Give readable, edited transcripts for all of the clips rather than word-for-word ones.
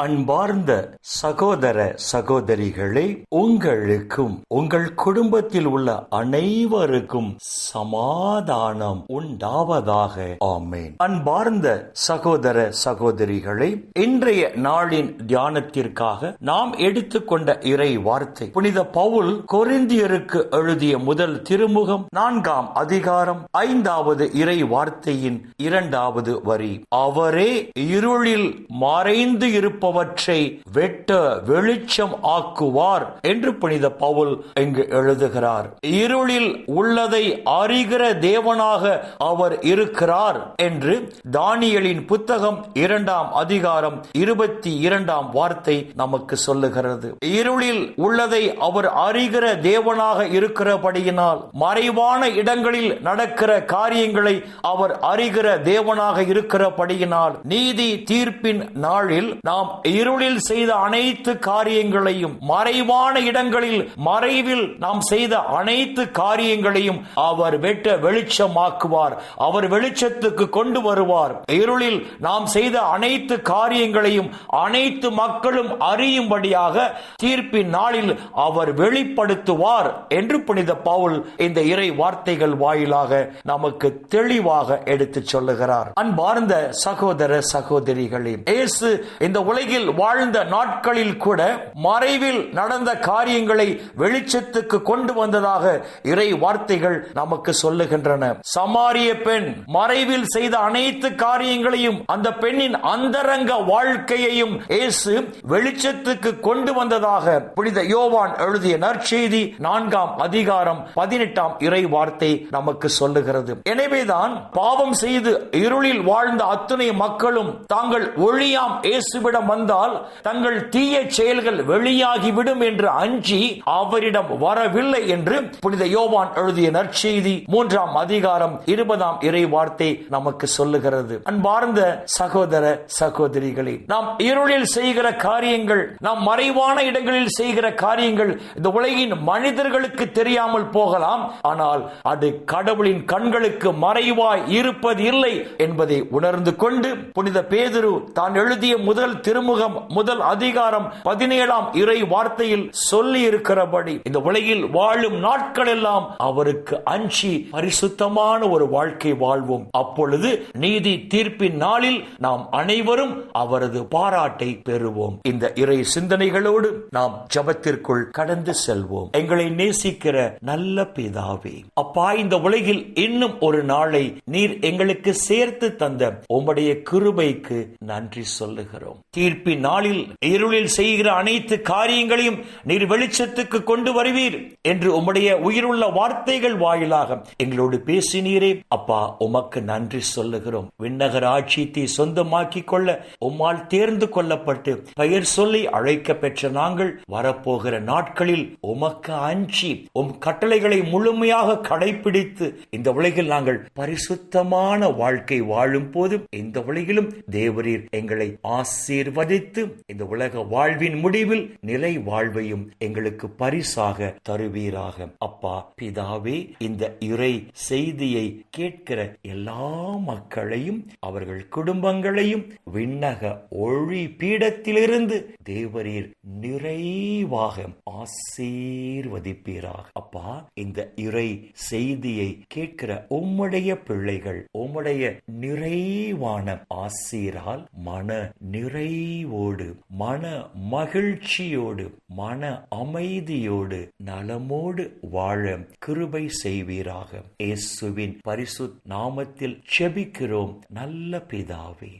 அன்பார்ந்த சகோதர சகோதரிகளே, உங்களுக்கும் உங்கள் குடும்பத்தில் உள்ள அனைவருக்கும் சமாதானம் உண்டாவதாக. ஆமென். அன்பார்ந்த சகோதர சகோதரிகளே, இன்றைய நாளின் தியானத்திற்காக நாம் எடுத்துக்கொண்ட இறை வார்த்தை புனித பவுல் கொரிந்தியருக்கு எழுதிய முதல் திருமுகம் 4ஆம் அதிகாரம் 5வது இறை வார்த்தையின் 2வது வரி. அவரே இருளில் மறைந்து இருப்பவற்றை வெட்ட வெளிச்சம் ஆக்குவார் என்று புனித பவுல் இங்கு எழுதுகிறார். இருளில் உள்ளதை அறிகிற தேவனாக அவர் இருக்கிறார் என்று தானியேலின் புத்தகம் 2ஆம் அதிகாரம் 22ஆம் வார்த்தை நமக்கு சொல்லுகிறது. இருளில் உள்ளதை அவர் அறிகிற தேவனாக இருக்கிறபடியினால் மறைவான இடங்களில் நடக்கிற காரியங்களை அவர் அறிகிற தேவனாக இருக்கிறபடியினால் நீதி தீர்ப்பின் நாளில் நாம் இருளில் செய்த அனைத்து காரியங்களையும், மறைவான இடங்களில் மறைவில் நாம் செய்த அனைத்து காரியங்களையும் அவர் வெட்ட வெளிச்சமாக்குவார். அவர் வெளிச்சத்துக்கு கொண்டு வருவார். இருளில் நாம் செய்த அனைத்து காரியங்களையும் அனைத்து மக்களும் அறியும்படியாக தீர்ப்பின் நாளில் அவர் வெளிப்படுத்துவார் என்று புனித பவுல் இந்த இறை வார்த்தைகள் வாயிலாக நமக்கு தெளிவாக எடுத்துச் சொல்லுகிறார். அன்பார்ந்த சகோதர சகோதரிகளே, இயேசு இந்த உலகில் வாழ்ந்த நாட்களில் கூட மறைவில் நடந்த காரியங்களை வெளிச்சத்துக்கு கொண்டு வந்ததாக இறை வார்த்தைகள் நமக்கு சொல்லுகின்றன. சமாரிய பெண் மறைவில் செய்த அனைத்து காரியங்களையும், அந்த பெண்ணின் அந்தரங்க வாழ்க்கையையும் இயேசு வெளிச்சத்துக்கு கொண்டு வந்ததாக புனித யோவான் எழுதிய நற்செய்தி 4ஆம் அதிகாரம் 18ஆம் இறை வார்த்தை நமக்கு சொல்லுகிறது. எனவேதான் பாவம் செய்து இருளில் வாழ்ந்த அத்துணை மக்களும் தாங்கள் ஒளியாம் இயேசுவிடம் வந்தால் தங்கள் தீய செயல்கள் வெளியாகிவிடும் என்று அஞ்சி அவரிடம் வரவில்லை என்று புனித யோவான் எழுதிய நற்செய்தி 3ஆம் அதிகாரம் 20ஆம் இறை வார்த்தை நமக்கு சொல்லுகிறது. அன்பார்ந்த சகோதர சகோதரிகளே, நாம் இருளில் செய்கிற காரியங்கள், நாம் மறைவான இடங்களில் செய்கிற காரியங்கள் இந்த உலகின் மனிதர்களுக்கு தெரியாமல் போகலாம். ஆனால் அது கடவுளின் கண்களுக்கு மறைவாய் இருப்பது இல்லை என்பதை உணர்ந்து கொண்டு புனித பேதுரு தான் எழுதிய முதல் திருமுகம் 1 அதிகாரம் 17ஆம் இறை வார்த்தையில் சொல்லி இருக்கிறபடி இந்த உலகில் வாழும் நாட்கள் எல்லாம் அவருக்கு அஞ்சி பரிசுத்தமான ஒரு வாழ்க்கை வாழ்வோம். அப்பொழுது நீதி தீர்ப்பின் நாளில் நாம் அனைவரும் அவரது பாராட்டை பெறுவோம். இந்த இறை சிந்தனைகளோடு நாம் ஜெபத்திற்குள் கடந்து செல்வோம். எங்களை நேசிக்கிற நல்ல பிதாவே, அப்பா, இந்த உலகில் இன்னும் ஒரு நாளை நீர் எங்களுக்கு சேர்த்து தந்த உம்முடைய கிருபைக்கு நன்றி சொல்லுகிறோம். தீர்ப்பின் நாளில் இருளில் செய்கிற அனைத்து காரியங்களையும் நீர் வெளிச்சத்துக்கு கொண்டு வருவீர் என்று உம்முடைய உயிருள்ள வார்த்தைகள் வாயிலாக எங்களோடு பேசினீரே. அப்பா, உமக்கு நன்றி சொல்லுகிறோம். விண்ணகர் ஆட்சியத்தை சொந்தமாக்கிக் கொள்ள உம்மால் தேர்ந்து கொள்ளப்பட்டு பெயர் சொல்லி அழைக்க பெற்ற நாங்கள் வரப்போகிற நாட்களில் உமக்கு அஞ்சி உம் கட்டளைகளை முழுமையாக கடைபிடித்து இந்த உலகில் நாங்கள் பரிசுத்தமான வாழ்க்கை வாழும் போது இந்த உலகிலும் தேவரீர் எங்களை ஆசீர்வதித்து இந்த உலக வாழ்வின் முடிவில் நிலை வாழ்வையும் எங்களுக்கு பரிசாக தருவீராக. அப்பா பிதாவே, இந்த இறை செய்தியை கேட்கிற எல்லா மக்களையும் அவர்கள் குடும்பங்களையும் விண்ணக ஒளி பீடத்திலிருந்து தேவரீர் நிறைவாக ஆசீர்வதிப்பீராக. அப்பா, இந்த இறை செய்தியை கேட்கிற உம்முடைய பிள்ளைகள் உம்முடைய நிறைவான ஆசீரால் மன நிறைவோடு, மன மகிழ்ச்சியோடு, மன அமைதியோடு, நலமோடு வாழ கிருபை செய்வீராக. இயேசுவின் பரிசுத்த நாமத்தில் ஜெபிக்கிறோம் நல்ல பிதாவே.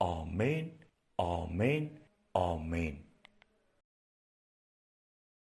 ஆமென், ஆமென், ஆமென்.